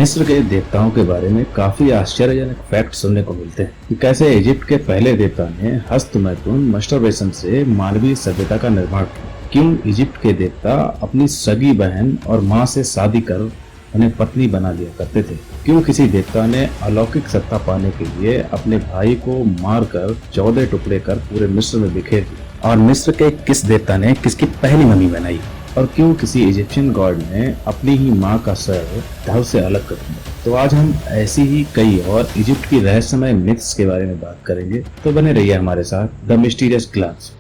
मिस्र के देवताओं के बारे में काफी आश्चर्यजनक फैक्ट सुनने को मिलते हैं कि कैसे इजिप्ट के पहले देवता ने हस्त मैथुन मस्टरबेशन से मानवीय सभ्यता का निर्माण किया। क्यों इजिप्ट के देवता अपनी सगी बहन और माँ से शादी कर उन्हें पत्नी बना लिया करते थे? क्यों किसी देवता ने अलौकिक सत्ता पाने के लिए अपने भाई को मारकर 14 टुकड़े कर पूरे मिस्र में बिखेर दिया? और मिस्र के किस देवता ने किसकी पहली मम्मी बनाई? और क्यों किसी इजिप्शियन गॉड ने अपनी ही माँ का सर धड़ से अलग कर दिया? तो आज हम ऐसी ही कई और इजिप्ट की रहस्यमय मिथ्स के बारे में बात करेंगे, तो बने रहिए हमारे साथ the mysterious glance.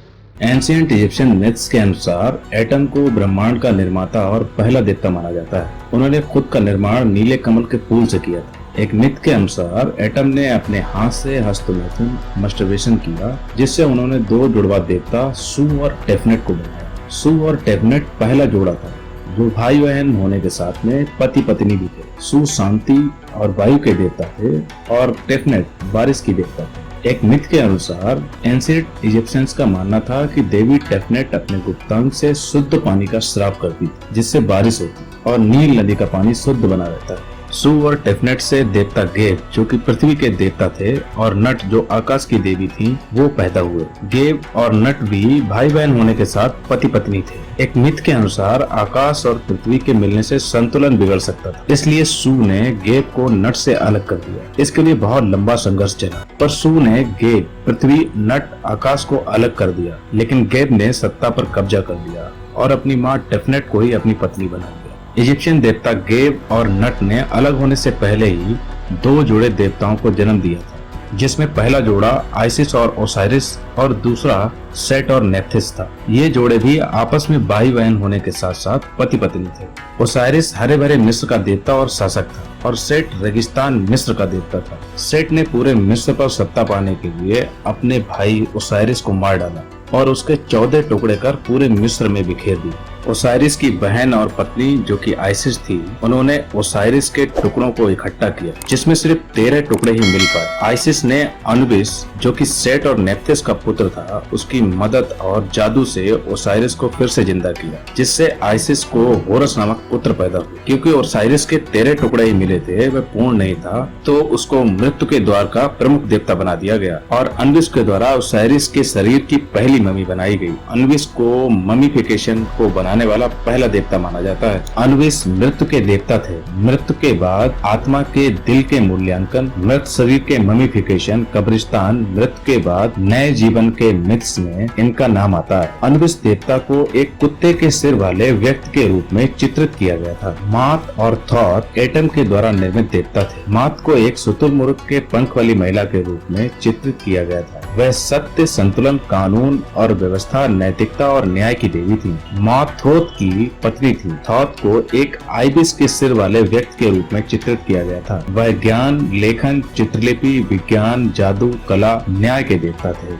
Ancient Egyptian myths के अनुसार एटम को ब्रह्मांड का निर्माता और पहला देवता माना जाता है। उन्होंने खुद का निर्माण नीले कमल के फूल से किया था। एक मिथ के अनुसार एटम ने अपने हाथ से हस्तमैथुन मस्टरबेशन किया, जिससे उन्होंने 2 जुड़वा देवता सू और टेफनेट को बनाया। सू और टेफनेट पहला जोड़ा था जो भाई बहन होने के साथ में पति पत्नी भी थे। सू शांति और वायु के देवता थे और टेफनेट बारिश की देवता थे। एक मिथ के अनुसार एंशिएंट इजिप्शियंस का मानना था कि देवी टेफनेट अपने गुप्तांग से शुद्ध पानी का श्राप करती थी, जिससे बारिश होती और नील नदी का पानी शुद्ध बना रहता है। सू और टेफनेट से देवता गेब जो कि पृथ्वी के देवता थे और नट जो आकाश की देवी थी वो पैदा हुए। गेब और नट भी भाई बहन होने के साथ पति पत्नी थे। एक मिथ के अनुसार आकाश और पृथ्वी के मिलने से संतुलन बिगड़ सकता था, इसलिए सू ने गेब को नट से अलग कर दिया। इसके लिए बहुत लंबा संघर्ष चला, पर सू ने गेब, पृथ्वी, नट, आकाश को अलग कर दिया। लेकिन गेब ने सत्ता पर कब्जा कर लिया और अपनी माँ टेफनेट को ही अपनी पत्नी बना लिया। इजिप्शियन देवता गेब और नट ने अलग होने से पहले ही 2 जोड़े देवताओं को जन्म दिया था, जिसमें पहला जोड़ा आइसिस और ओसाइरिस और दूसरा सेट और नेप्थिस था। ये जोड़े भी आपस में भाई बहन होने के साथ साथ पति पत्नी थे। ओसाइरिस हरे भरे मिस्र का देवता और शासक था और सेट रेगिस्तान मिस्र का देवता था। सेट ने पूरे मिस्र पर सत्ता पाने के लिए अपने भाई ओसाइरिस को मार डाला और उसके 14 टुकड़े कर पूरे मिस्र में बिखेर दिए। ओसाइरिस की बहन और पत्नी जो कि आइसिस थी, उन्होंने ओसाइरिस के टुकड़ों को इकट्ठा किया, जिसमें सिर्फ 13 टुकड़े ही मिल पाए। आइसिस ने अनुबिस जो कि सेट और नेप्थिस का पुत्र था, उसकी मदद और जादू से ओसाइरिस को फिर से जिंदा किया, जिससे आइसिस को होरस नामक पुत्र पैदा हुआ। क्योंकि ओसाइरिस के 13 टुकड़े ही मिले थे, वह पूर्ण नहीं था, तो उसको मृत्यु के द्वार का प्रमुख देवता बना दिया गया और अनुबिस के द्वारा ओसाइरिस के शरीर की पहली मम्मी बनाई गई। अनुबिस को ममीफिकेशन को बनाने वाला पहला देवता माना जाता है। अनुबिस मृत्यु के देवता थे। मृत्यु के बाद आत्मा के दिल के मूल्यांकन, मृत शरीर के ममीफिकेशन, कब्रिस्तान, मृत्यु के बाद नए जीवन के मिथ्स में इनका नाम आता है। अनुबिस देवता को एक कुत्ते के सिर वाले व्यक्ति के रूप में चित्रित किया गया था। मात और थॉर एटम के द्वारा निर्मित देवता थे। मात को एक शुतुरमुर्ग के पंख वाली महिला के रूप में चित्रित किया गया था। वह सत्य, संतुलन, कानून और व्यवस्था, नैतिकता और न्याय की देवी थी। मात थोथ की पत्नी थी। थॉथ को एक आइबिस के सिर वाले व्यक्ति के रूप में चित्रित किया गया था। वह ज्ञान, लेखन, चित्रलिपि, विज्ञान, जादू, कला, न्याय के देवता थे।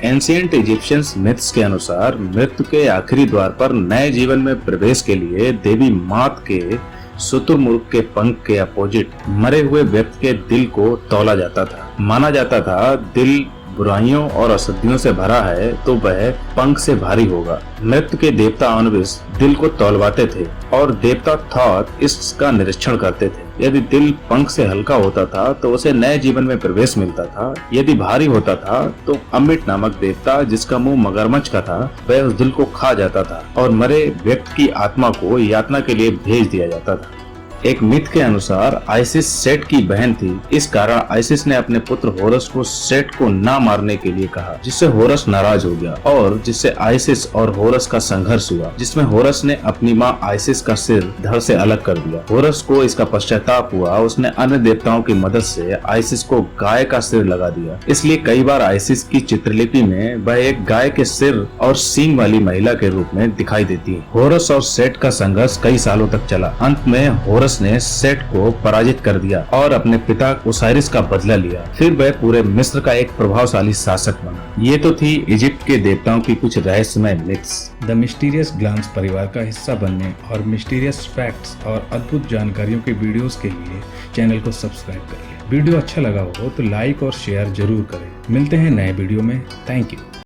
एंशिएंट इजिप्शियन मिथ्स के अनुसार मृत्यु के आखिरी द्वार पर नए जीवन में प्रवेश के लिए देवी मात के शुतुरमुर्ग के पंख के अपोजिट मरे हुए व्यक्ति के दिल को तौला जाता था। माना जाता था दिल बुराइयों और अशुद्धियों से भरा है तो वह पंख से भारी होगा। मृत्यु के देवता अनुबिस दिल को तौलवाते थे और देवता थॉथ इसका निरीक्षण करते थे। यदि दिल पंख से हल्का होता था तो उसे नए जीवन में प्रवेश मिलता था। यदि भारी होता था तो अमिट नामक देवता, जिसका मुंह मगरमच्छ का था, वह उस दिल को खा जाता था और मरे व्यक्ति की आत्मा को यातना के लिए भेज दिया जाता था। एक मिथ के अनुसार आइसिस सेट की बहन थी। इस कारण आइसिस ने अपने पुत्र होरस को सेट को ना मारने के लिए कहा, जिससे होरस नाराज हो गया और जिससे आइसिस और होरस का संघर्ष हुआ, जिसमें होरस ने अपनी मां आइसिस का सिर धड़ से अलग कर दिया। होरस को इसका पश्चाताप हुआ। उसने अन्य देवताओं की मदद से आइसिस को गाय का सिर लगा दिया। इसलिए कई बार आइसिस की चित्रलिपि में वह एक गाय के सिर और सींग वाली महिला के रूप में दिखाई देती है। होरस और सेट का संघर्ष कई सालों तक चला। अंत में होरस ने सेट को पराजित कर दिया और अपने पिता ओसाइरिस का बदला लिया। फिर वह पूरे मिस्र का एक प्रभावशाली शासक बना। ये तो थी इजिप्ट के देवताओं की कुछ रहस्यमय मिथ्स। द मिस्टीरियस ग्लांस परिवार का हिस्सा बनने और मिस्टीरियस फैक्ट्स और अद्भुत जानकारियों के वीडियोस के लिए चैनल को सब्सक्राइब करिए। वीडियो अच्छा लगा हो तो लाइक और शेयर जरूर करें। मिलते हैं नए वीडियो में। Thank you.